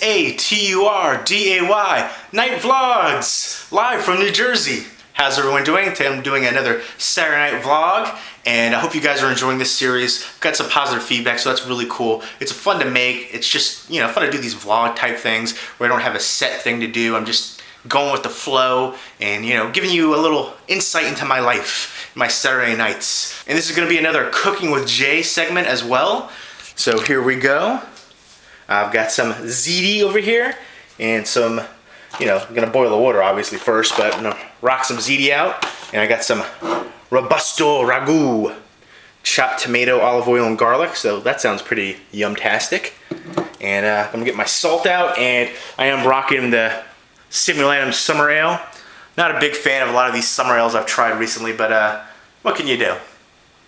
Patio Night Vlogs, live from New Jersey. How's everyone doing? Today I'm doing another Saturday night vlog, and I hope you guys are enjoying this series. I've got some positive feedback, so that's really cool. It's fun to make. It's just, you know, fun to do these vlog type things where I don't have a set thing to do. I'm just going with the flow and, you know, giving you a little insight into my life, my Saturday nights. And this is going to be another Cooking with Jay segment as well. So here we go. I've got some ziti over here and some, you know, I'm gonna boil the water obviously first, but I'm gonna rock some ziti out. And I got some robusto ragu, chopped tomato, olive oil, and garlic. So that sounds pretty yum-tastic. And I'm gonna get my salt out, and I am rocking the Simulatum Summer Ale. Not a big fan of a lot of these summer ales I've tried recently, but what can you do?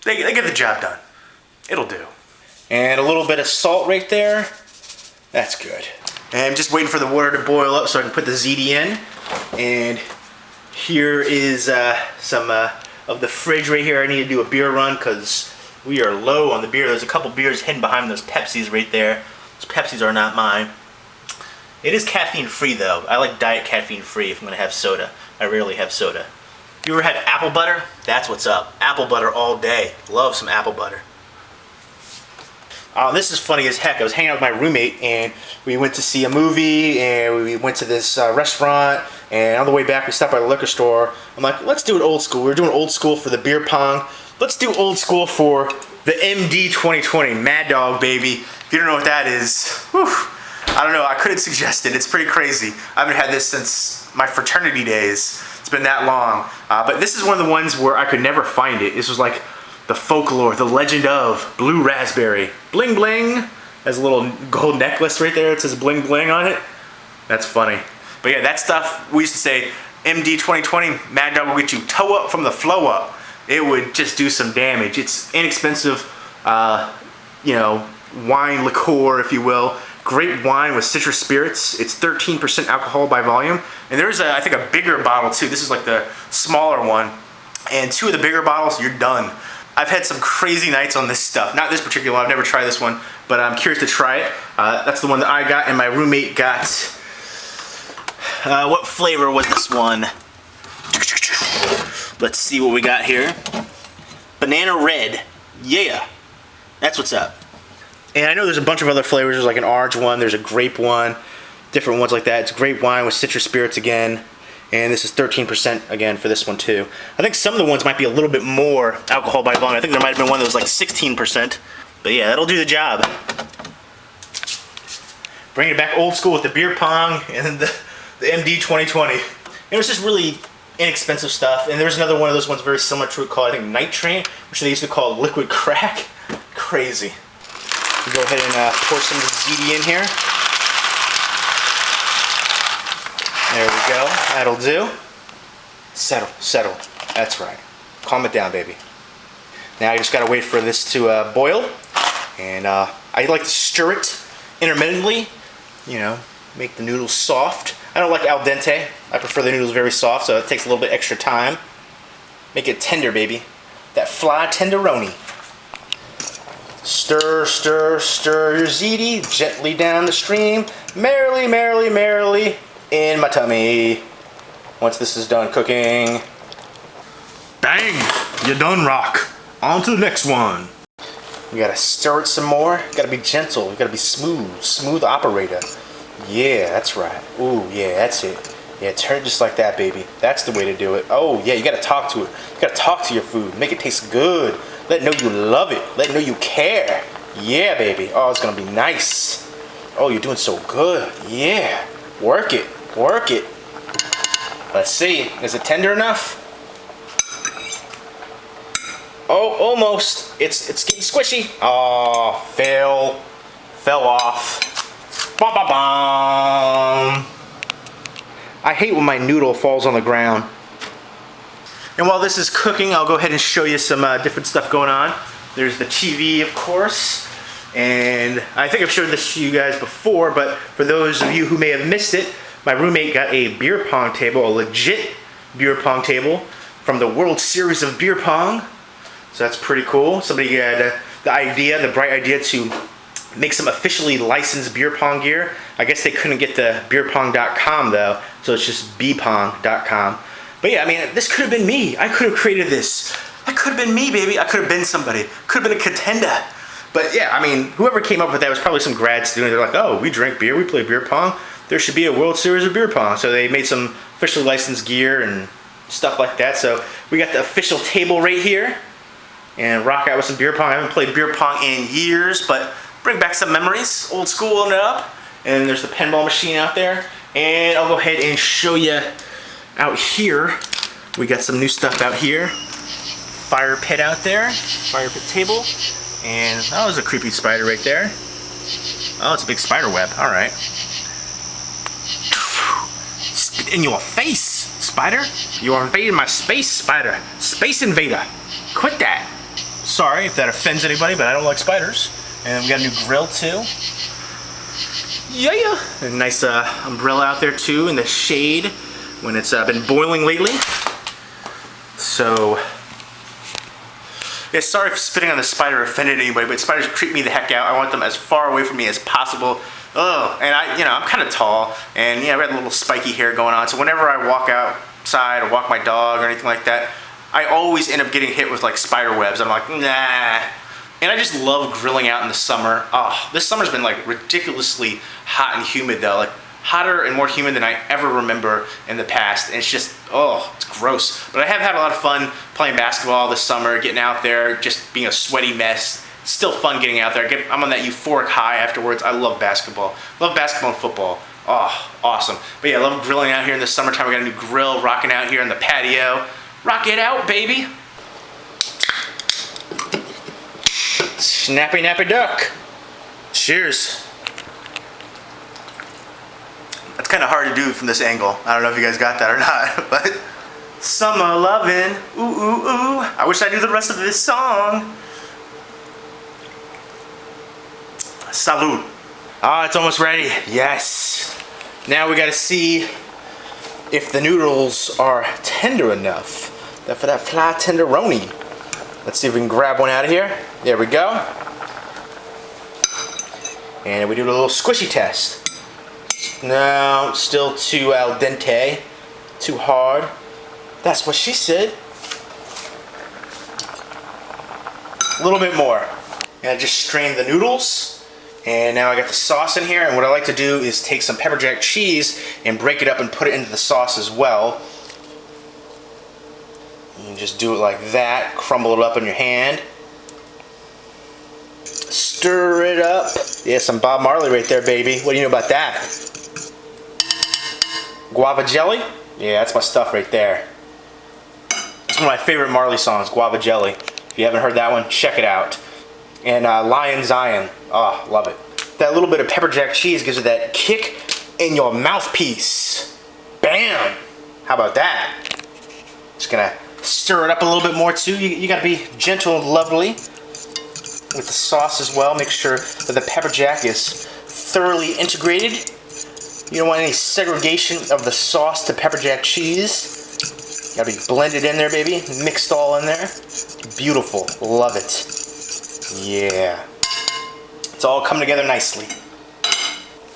They get the job done. It'll do. And a little bit of salt right there. That's good. And I'm just waiting for the water to boil up so I can put the ziti in. And here is some of the fridge right here. I need to do a beer run because we are low on the beer. There's a couple beers hidden behind those Pepsis right there. Those Pepsis are not mine. It is caffeine free though. I like diet caffeine free if I'm gonna have soda. I rarely have soda. You ever had apple butter? That's what's up. Apple butter all day. Love some apple butter. This is funny as heck. I was hanging out with my roommate and we went to see a movie and we went to this restaurant, and on the way back we stopped by the liquor store. I'm like, let's do it old school. We were doing old school for the beer pong. Let's do old school for the MD 2020 Mad Dog, baby. If you don't know what that is, whew, I don't know. I couldn't suggest it. It's pretty crazy. I haven't had this since my fraternity days. It's been that long. But this is one of the ones where I could never find it. This was like the folklore, the legend of blue raspberry. Bling bling. Has a little gold necklace right there. It says bling bling on it. That's funny. But yeah, that stuff, we used to say, MD 2020, Mad Dog will get you toe up from the flow up. It would just do some damage. It's inexpensive, you know, wine liqueur, if you will. Great wine with citrus spirits. It's 13% alcohol by volume. And there's, I think, a bigger bottle too. This is like the smaller one. And two of the bigger bottles, you're done. I've had some crazy nights on this stuff. Not this particular one, I've never tried this one, but I'm curious to try it. That's the one that I got, and my roommate got, what flavor was this one? Let's see what we got here. Banana red, yeah, that's what's up. And I know there's a bunch of other flavors. There's like an orange one, there's a grape one, different ones like that. It's grape wine with citrus spirits again. And this is 13% again for this one too. I think some of the ones might be a little bit more alcohol by volume. I think there might have been one that was like 16%. But yeah, that'll do the job. Bringing it back old school with the beer pong and the MD 2020. And it was just really inexpensive stuff. And there's another one of those ones very similar to it called, I think, Night Train, which they used to call liquid crack. Crazy. We'll go ahead and pour some of the ziti in here. There we go. That'll do. Settle, settle. That's right. Calm it down, baby. Now you just gotta wait for this to boil. And I like to stir it intermittently. You know, make the noodles soft. I don't like al dente. I prefer the noodles very soft, so it takes a little bit extra time. Make it tender, baby. That fly tenderoni. Stir, stir, stir your ziti gently down the stream. Merrily, merrily, merrily. In my tummy. Once this is done cooking. Bang! You're done, rock. On to the next one. You gotta stir it some more. You gotta be gentle. You gotta be smooth. Smooth operator. Yeah, that's right. Ooh, yeah, that's it. Yeah, turn it just like that, baby. That's the way to do it. Oh, yeah, you gotta talk to it. You gotta talk to your food. Make it taste good. Let it know you love it. Let it know you care. Yeah, baby. Oh, it's gonna be nice. Oh, you're doing so good. Yeah. Work it. Work it. Let's see. Is it tender enough? Oh, almost. It's getting squishy. Oh, fell off. Bom, bom, bom. I hate when my noodle falls on the ground. And while this is cooking, I'll go ahead and show you some different stuff going on. There's the TV, of course. And I think I've showed this to you guys before, but for those of you who may have missed it, my roommate got a beer pong table, a legit beer pong table from the World Series of Beer Pong. So that's pretty cool. Somebody had the idea, the bright idea to make some officially licensed beer pong gear. I guess they couldn't get the beerpong.com though, so it's just bpong.com. But yeah, I mean, this could have been me. I could have created this. That could have been me, baby. I could have been somebody. Could have been a contender. But yeah, I mean, whoever came up with that was probably some grad student. They're like, oh, we drink beer, we play beer pong. There should be a World Series of beer pong. So they made some officially licensed gear and stuff like that. So we got the official table right here. And rock out with some beer pong. I haven't played beer pong in years, but bring back some memories. Old school it up. And there's the pinball machine out there. And I'll go ahead and show you out here. We got some new stuff out here. Fire pit out there. Fire pit table. And oh, there's a creepy spider right there. Oh, it's a big spider web. All right. Spit in your face, spider. You are invading my space, spider. Space invader. Quit that. Sorry if that offends anybody, but I don't like spiders. And we got a new grill too. Yeah. A nice umbrella out there too in the shade when it's been boiling lately. So. Yeah, sorry if spitting on the spider offended anybody, but spiders creep me the heck out. I want them as far away from me as possible. Oh, and I'm kind of tall, and I got a little spiky hair going on. So whenever I walk outside or walk my dog or anything like that, I always end up getting hit with like spider webs. I'm like, nah. And I just love grilling out in the summer. Oh, this summer's been like ridiculously hot and humid though. Like hotter and more humid than I ever remember in the past. And it's just, oh, it's gross. But I have had a lot of fun playing basketball this summer, getting out there, just being a sweaty mess. It's still fun getting out there. I'm on that euphoric high afterwards. I love basketball. Love basketball and football. Oh, awesome. But yeah, I love grilling out here in the summertime. We got a new grill rocking out here in the patio. Rock it out, baby. Snappy nappy duck. Cheers. That's kind of hard to do from this angle. I don't know if you guys got that or not, but summer lovin', ooh, ooh, ooh. I wish I knew the rest of this song. Salud. Ah, it's almost ready. Yes. Now we gotta see if the noodles are tender enough for that fly tenderoni. Let's see if we can grab one out of here. There we go. And we do a little squishy test. No, still too al dente, too hard. That's what she said. A little bit more. And I just strained the noodles. And now I got the sauce in here. And what I like to do is take some pepper jack cheese and break it up and put it into the sauce as well. You just do it like that. Crumble it up in your hand. Stir it up. Yeah, some Bob Marley right there, baby. What do you know about that? Guava jelly? Yeah, that's my stuff right there. It's one of my favorite Marley songs, Guava Jelly. If you haven't heard that one, check it out. And Lion Zion. Oh, love it. That little bit of pepper jack cheese gives it that kick in your mouthpiece. Bam! How about that? Just gonna stir it up a little bit more too. You gotta be gentle and lovely with the sauce as well. Make sure that the pepper jack is thoroughly integrated. You don't want any segregation of the sauce to pepper jack cheese. Gotta be blended in there, baby. Mixed all in there. Beautiful. Love it. Yeah. It's all coming together nicely.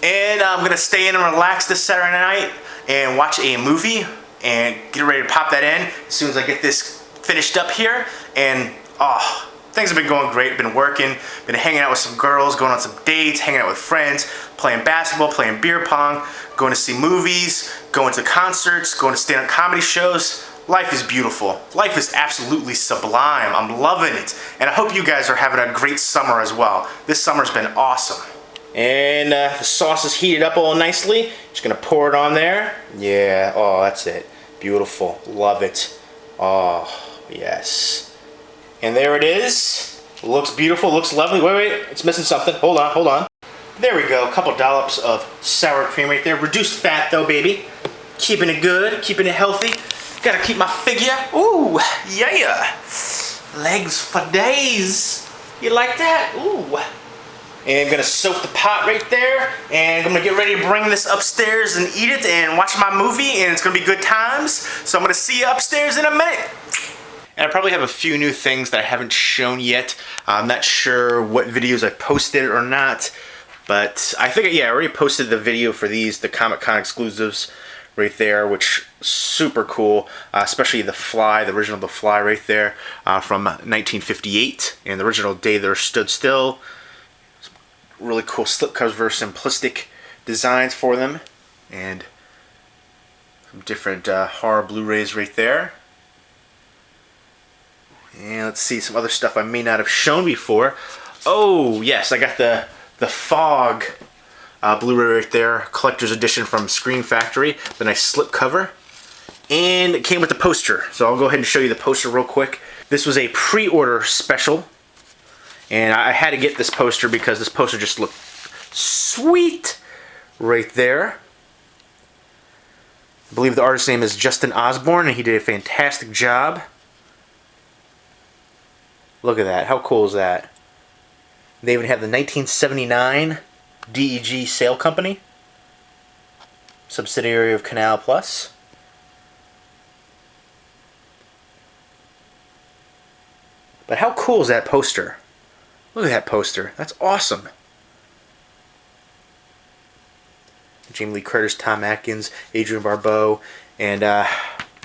And I'm gonna stay in and relax this Saturday night and watch a movie and get ready to pop that in as soon as I get this finished up here. And oh, things have been going great. Been working, been hanging out with some girls, going on some dates, hanging out with friends, playing basketball, playing beer pong, going to see movies, going to concerts, going to stand-up comedy shows. Life is beautiful. Life is absolutely sublime. I'm loving it. And I hope you guys are having a great summer as well. This summer's been awesome. And the sauce is heated up all nicely. Just gonna pour it on there. Yeah, oh, that's it. Beautiful, love it. Oh, yes. And there it is. Looks beautiful, looks lovely. Wait, it's missing something. Hold on. There we go, a couple dollops of sour cream right there. Reduced fat though, baby. Keeping it good, keeping it healthy. Gotta keep my figure. Ooh, yeah. Legs for days. You like that? Ooh. And I'm gonna soak the pot right there, and I'm gonna get ready to bring this upstairs and eat it and watch my movie, and it's gonna be good times. So I'm gonna see you upstairs in a minute. And I probably have a few new things that I haven't shown yet. I'm not sure what videos I've posted or not, but I think, yeah, I already posted the video for these, the Comic-Con exclusives right there, which super cool, especially the Fly, the original The Fly right there from 1958, and the original Day There Stood Still. Some really cool slipcovers, very simplistic designs for them, and some different horror Blu-rays right there. And let's see some other stuff I may not have shown before. Oh yes, I got the Fog Blu-ray right there, collector's edition from Screen Factory, the nice slipcover. And it came with the poster, so I'll go ahead and show you the poster real quick. This was a pre-order special, and I had to get this poster because this poster just looked sweet right there. I believe the artist's name is Justin Osborne, and he did a fantastic job. Look at that. How cool is that? They even have the 1979 DEG Sale Company, subsidiary of Canal Plus. But how cool is that poster? Look at that poster. That's awesome. Jamie Lee Curtis, Tom Atkins, Adrian Barbeau, and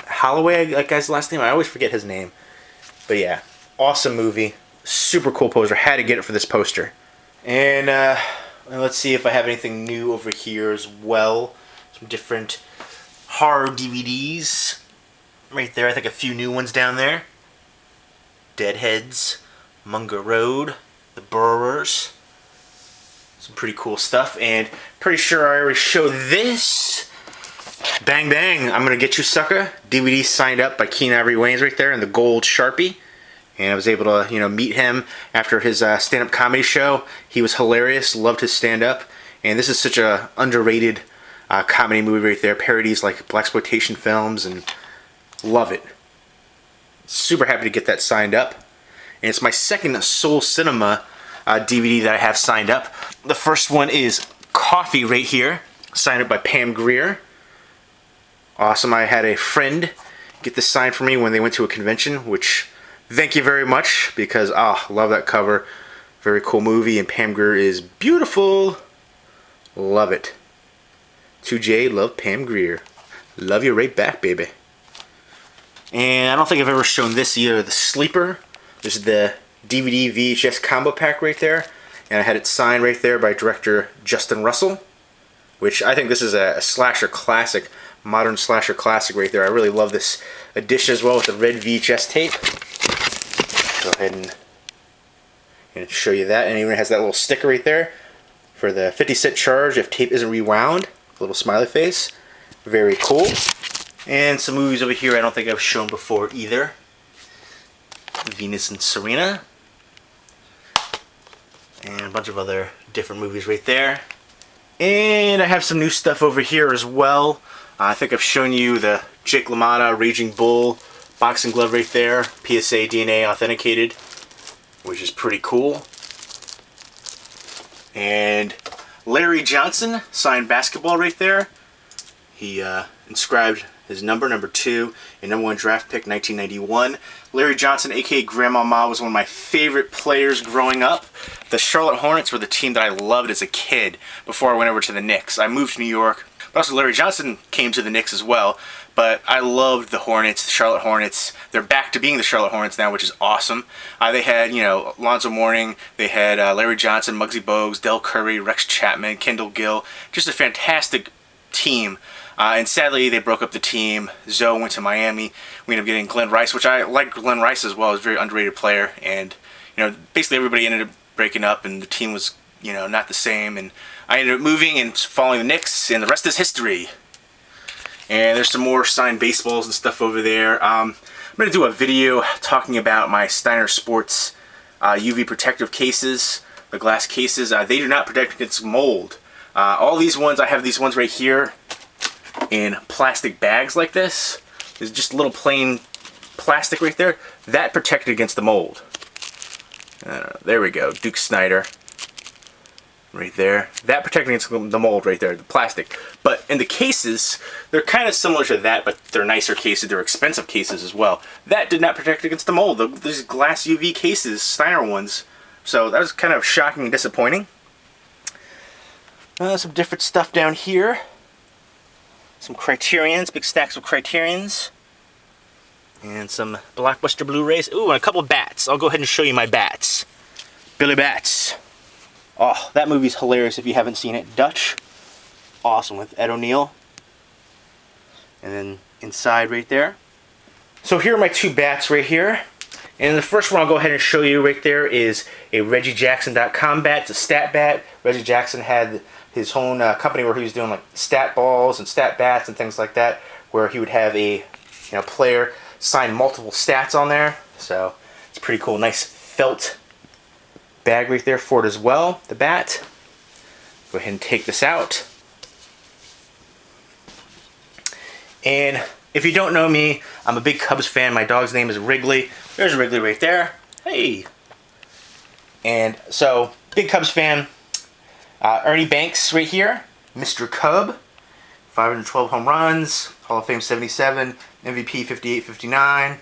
Holloway, that guy's last name. I always forget his name. But yeah, awesome movie. Super cool poster. Had to get it for this poster. And let's see if I have anything new over here as well. Some different horror DVDs. Right there, I think a few new ones down there. Deadheads, Munger Road, The Burrowers. Some pretty cool stuff, and pretty sure I already showed this. Bang Bang, I'm Gonna Get You Sucker. DVD signed up by Keen Ivory Wayans right there in the gold Sharpie. And I was able to, you know, meet him after his stand-up comedy show. He was hilarious, loved his stand-up. And this is such a underrated comedy movie right there. Parodies like blaxploitation films, and love it. Super happy to get that signed up. And it's my second Soul Cinema DVD that I have signed up. The first one is Coffee right here, signed up by Pam Grier. Awesome. I had a friend get this signed for me when they went to a convention, which thank you very much, because love that cover. Very cool movie, and Pam Grier is beautiful. Love it. 2J, love Pam Grier. Love you right back, baby. And I don't think I've ever shown this either. The Sleeper. This is the DVD VHS combo pack right there. And I had it signed right there by director Justin Russell, which I think this is a slasher classic, modern slasher classic right there. I really love this edition as well with the red VHS tape. Go ahead and show you that. And it even has that little sticker right there for the 50-cent charge if tape isn't rewound. A little smiley face. Very cool. And some movies over here I don't think I've shown before either. Venus and Serena. And a bunch of other different movies right there. And I have some new stuff over here as well. I think I've shown you the Jake LaMotta Raging Bull boxing glove right there. PSA DNA authenticated, which is pretty cool. And Larry Johnson signed basketball right there. He inscribed his number 2, a #1 draft pick, 1991. Larry Johnson, aka Grandma Ma, was one of my favorite players growing up. The Charlotte Hornets were the team that I loved as a kid before I went over to the Knicks. I moved to New York, but also Larry Johnson came to the Knicks as well. But I loved the Hornets, the Charlotte Hornets. They're back to being the Charlotte Hornets now, which is awesome. They had, you know, Lonzo Mourning. They had Larry Johnson, Muggsy Bogues, Del Curry, Rex Chapman, Kendall Gill. Just a fantastic team. And sadly, they broke up the team. Zoe went to Miami. We ended up getting Glenn Rice, which I like Glenn Rice as well. He's a very underrated player. And, you know, basically everybody ended up breaking up, and the team was, you know, not the same. And I ended up moving and following the Knicks, and the rest is history. And there's some more signed baseballs and stuff over there. I'm going to do a video talking about my Steiner Sports UV protective cases, the glass cases. They do not protect against mold. All these ones, I have these ones right here in plastic bags like this. There's just a little plain plastic right there. That protected against the mold. There we go, Duke Snyder. right there. That protecting against the mold right there, the plastic. But in the cases, they're kind of similar to that, but they're nicer cases. They're expensive cases as well. That did not protect against the mold. These glass UV cases, Steiner ones. So that was kind of shocking and disappointing. Some different stuff down here. Some Criterions, big stacks of Criterions. And some Blockbuster Blu-rays. Ooh, and a couple of bats. I'll go ahead and show you my bats. Billy Bats. Oh, that movie's hilarious if you haven't seen it. Dutch. Awesome, with Ed O'Neill. And then inside right there. So here are my two bats right here. And the first one I'll go ahead and show you right there is a ReggieJackson.com bat. It's a stat bat. Reggie Jackson had his own company where he was doing like stat balls and stat bats and things like that, where he would have a player sign multiple stats on there. So it's pretty cool. Nice felt bag right there for it as well, the bat. Go ahead and take this out. And if you don't know me, I'm a big Cubs fan. My dog's name is Wrigley. There's Wrigley right there. Hey. And so, big Cubs fan. Ernie Banks right here, Mr. Cub. 512 home runs, Hall of Fame 77, MVP 58, 59.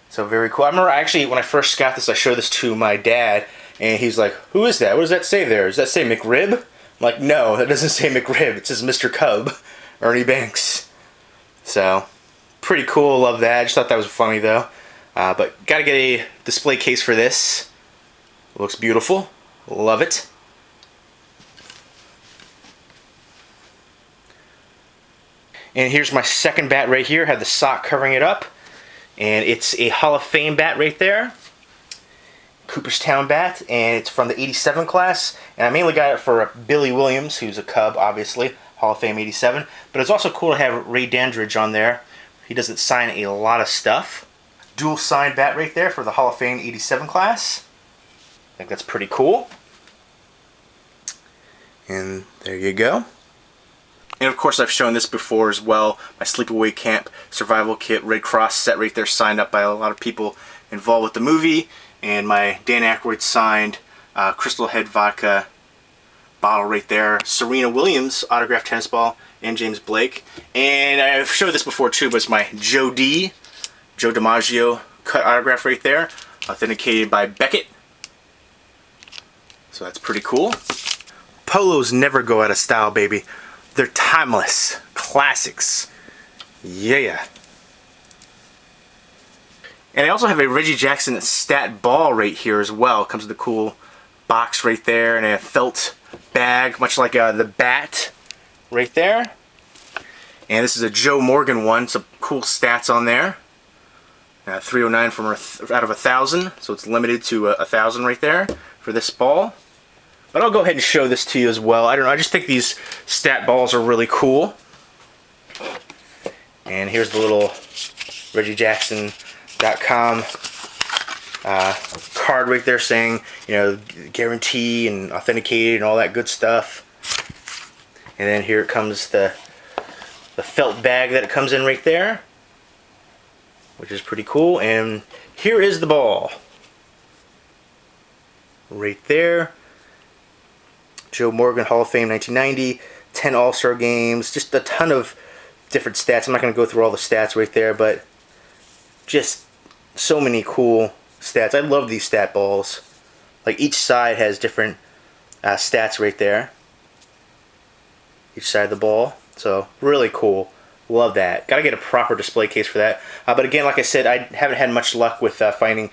So very cool. I remember actually when I first got this, I showed this to my dad, and he's like, "Who is that? What does that say there? Does that say McRib?" I'm like, "No, that doesn't say McRib. It says Mr. Cub, Ernie Banks." So pretty cool. Love that. I just thought that was funny though. But gotta get a display case for this. Looks beautiful. Love it. And here's my second bat right here. Had the sock covering it up. And it's a Hall of Fame bat right there. Cooperstown bat. And it's from the 87 class. And I mainly got it for Billy Williams, who's a Cub, obviously. Hall of Fame 87. But it's also cool to have Ray Dandridge on there. He doesn't sign a lot of stuff. Dual signed bat right there for the Hall of Fame 87 class. I think that's pretty cool. And there you go. And of course I've shown this before as well. My Sleepaway Camp Survival Kit Red Cross set right there, signed up by a lot of people involved with the movie. And my Dan Aykroyd signed Crystal Head Vodka bottle right there. Serena Williams autographed tennis ball and James Blake. And I've showed this before too, but it's my Joe DiMaggio cut autograph right there. Authenticated by Beckett. So that's pretty cool. Polos never go out of style, baby. They're timeless classics. Yeah. And I also have a Reggie Jackson stat ball right here as well. Comes with a cool box right there and a felt bag, much like the bat right there. And this is a Joe Morgan one. Some cool stats on there. 309 from out of 1,000, so it's limited to 1,000 right there for this ball. But I'll go ahead and show this to you as well. I don't know, I just think these stat balls are really cool. And here's the little ReggieJackson.com card right there saying, guarantee and authenticated and all that good stuff. And then here it comes the felt bag that it comes in right there, which is pretty cool. And here is the ball. Right there. Joe Morgan, Hall of Fame 1990, 10 All-Star games, just a ton of different stats. I'm not going to go through all the stats right there, but just so many cool stats. I love these stat balls. Like each side has different stats right there. Each side of the ball. So really cool. Love that. Got to get a proper display case for that. But again, like I said, I haven't had much luck with finding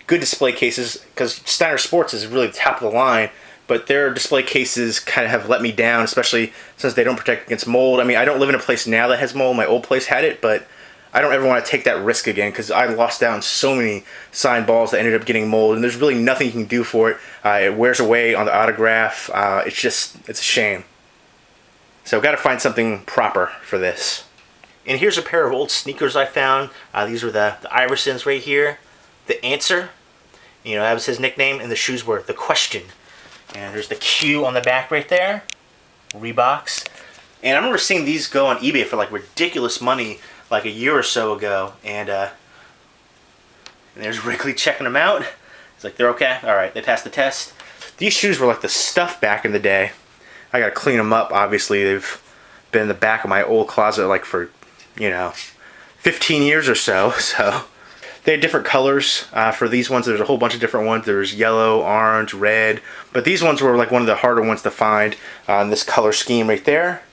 good display cases because Steiner Sports is really top of the line. But their display cases kind of have let me down, especially since they don't protect against mold. I mean, I don't live in a place now that has mold. My old place had it, but I don't ever want to take that risk again because I lost out on so many signed balls that ended up getting mold, and there's really nothing you can do for it. It wears away on the autograph. It's a shame. So I've got to find something proper for this. And here's a pair of old sneakers I found. These were the Iversons right here. The Answer, that was his nickname, and the shoes were The Question. And there's the Q on the back right there. Reeboks. And I remember seeing these go on eBay for like ridiculous money like a year or so ago. And there's Wrigley checking them out. He's like, they're okay? Alright, they passed the test. These shoes were like the stuff back in the day. I gotta clean them up, obviously. They've been in the back of my old closet like for, you know, 15 years or so. So they had different colors for these ones. There's a whole bunch of different ones. There's yellow, orange, red. But these ones were like one of the harder ones to find in this color scheme right there.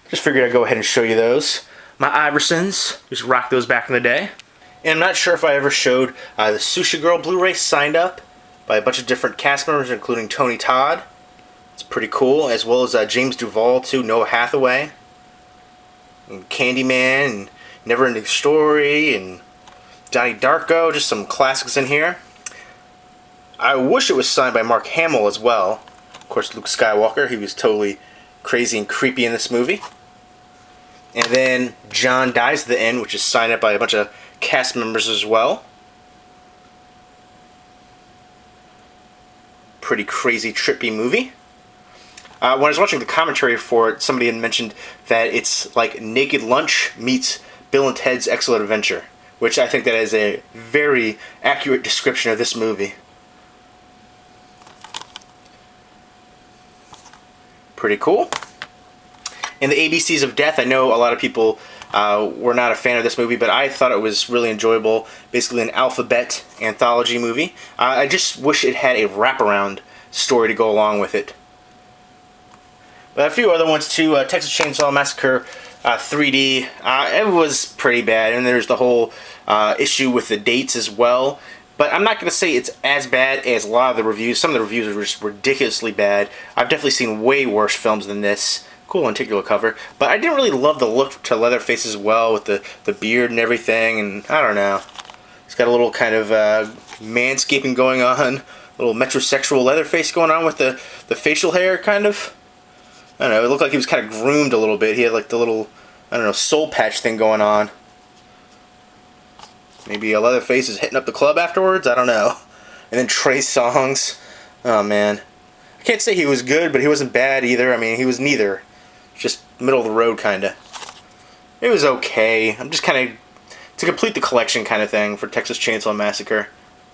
Just figured I'd go ahead and show you those. My Iversons, just rocked those back in the day. And I'm not sure if I ever showed the Sushi Girl Blu-ray signed up by a bunch of different cast members, including Tony Todd. It's pretty cool, as well as James Duvall too, Noah Hathaway, and Candyman, and Never Ending Story, and Donnie Darko. Just some classics in here. I wish it was signed by Mark Hamill as well. Of course, Luke Skywalker. He was totally crazy and creepy in this movie. And then John Dies at the End, which is signed up by a bunch of cast members as well. Pretty crazy, trippy movie. When I was watching the commentary for it, somebody had mentioned that it's like Naked Lunch meets Bill and Ted's Excellent Adventure, which I think that is a very accurate description of this movie. Pretty cool. And the ABCs of Death, I know a lot of people were not a fan of this movie, but I thought it was really enjoyable. Basically an alphabet anthology movie. I just wish it had a wraparound story to go along with it. But a few other ones too. Texas Chainsaw Massacre 3D. It was pretty bad, and there's the whole issue with the dates as well. But I'm not going to say it's as bad as a lot of the reviews. Some of the reviews are just ridiculously bad. I've definitely seen way worse films than this. Cool lenticular cover. But I didn't really love the look to Leatherface as well, with the beard and everything. And I don't know. It's got a little kind of manscaping going on. A little metrosexual Leatherface going on with the facial hair, kind of. I don't know, it looked like he was kind of groomed a little bit. He had like the little, I don't know, soul patch thing going on. Maybe a Leatherface is hitting up the club afterwards? I don't know. And then Trey Songz. Oh, man. I can't say he was good, but he wasn't bad either. I mean, he was neither. Just middle of the road, kind of. It was okay. I'm just kind of, to complete the collection kind of thing for Texas Chainsaw Massacre.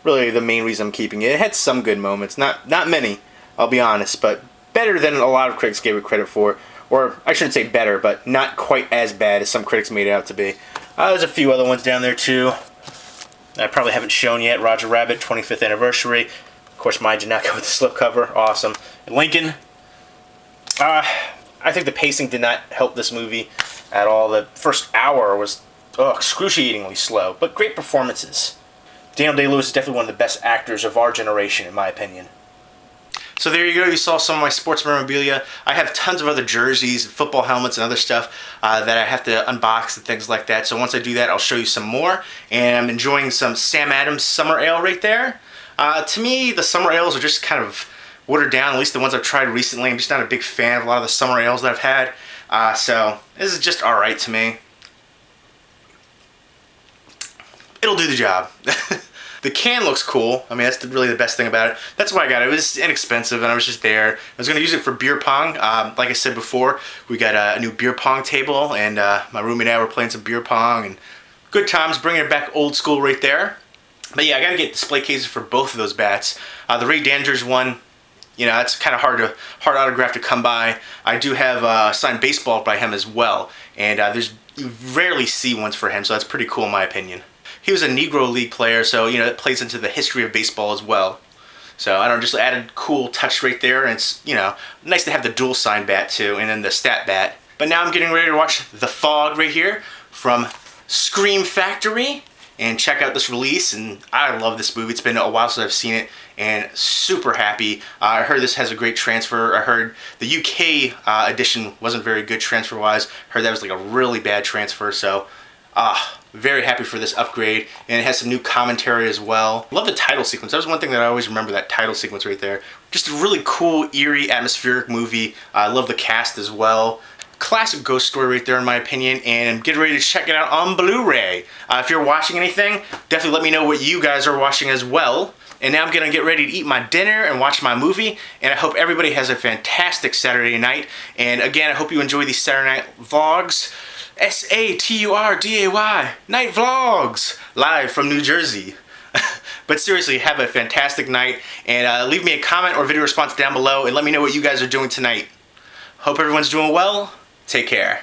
Really the main reason I'm keeping it. It had some good moments. Not many, I'll be honest, but better than a lot of critics gave it credit for. Or, I shouldn't say better, but not quite as bad as some critics made it out to be. There's a few other ones down there, too. I probably haven't shown yet. Roger Rabbit, 25th Anniversary. Of course, mine did not go with the slipcover. Awesome. And Lincoln. I think the pacing did not help this movie at all. The first hour was excruciatingly slow, but great performances. Daniel Day-Lewis is definitely one of the best actors of our generation, in my opinion. So there you go, you saw some of my sports memorabilia. I have tons of other jerseys, football helmets, and other stuff that I have to unbox and things like that. So once I do that, I'll show you some more. And I'm enjoying some Sam Adams Summer Ale right there. To me, the Summer Ales are just kind of watered down, at least the ones I've tried recently. I'm just not a big fan of a lot of the Summer Ales that I've had. So this is just alright to me. It'll do the job. The can looks cool. I mean, that's really the best thing about it. That's why I got it. It was inexpensive, and I was just there. I was going to use it for beer pong. Like I said before, we got a new beer pong table, and my roommate and I were playing some beer pong, and good times, bringing it back old school right there. But yeah, I got to get display cases for both of those bats. The Ray Dandridge one, you know, that's kind of hard autograph to come by. I do have a signed baseball by him as well, and you rarely see ones for him, so that's pretty cool in my opinion. He was a Negro League player, so, you know, that plays into the history of baseball as well. So, I don't know, just added cool touch right there, and it's, you know, nice to have the dual sign bat too, and then the stat bat. But now I'm getting ready to watch The Fog right here from Scream Factory, and check out this release, and I love this movie. It's been a while since I've seen it, and super happy. I heard this has a great transfer. I heard the UK edition wasn't very good transfer-wise. Heard that was like a really bad transfer, so very happy for this upgrade, and it has some new commentary as well. Love the title sequence. That was one thing that I always remember, that title sequence right there. Just a really cool, eerie, atmospheric movie. I love the cast as well. Classic ghost story right there in my opinion, and get ready to check it out on Blu-ray. If you're watching anything, definitely let me know what you guys are watching as well. And now I'm gonna get ready to eat my dinner and watch my movie, and I hope everybody has a fantastic Saturday night. And again, I hope you enjoy these Saturday night vlogs. SATURDAY, night vlogs, live from New Jersey. But seriously, have a fantastic night, and leave me a comment or video response down below and let me know what you guys are doing tonight. Hope everyone's doing well. Take care.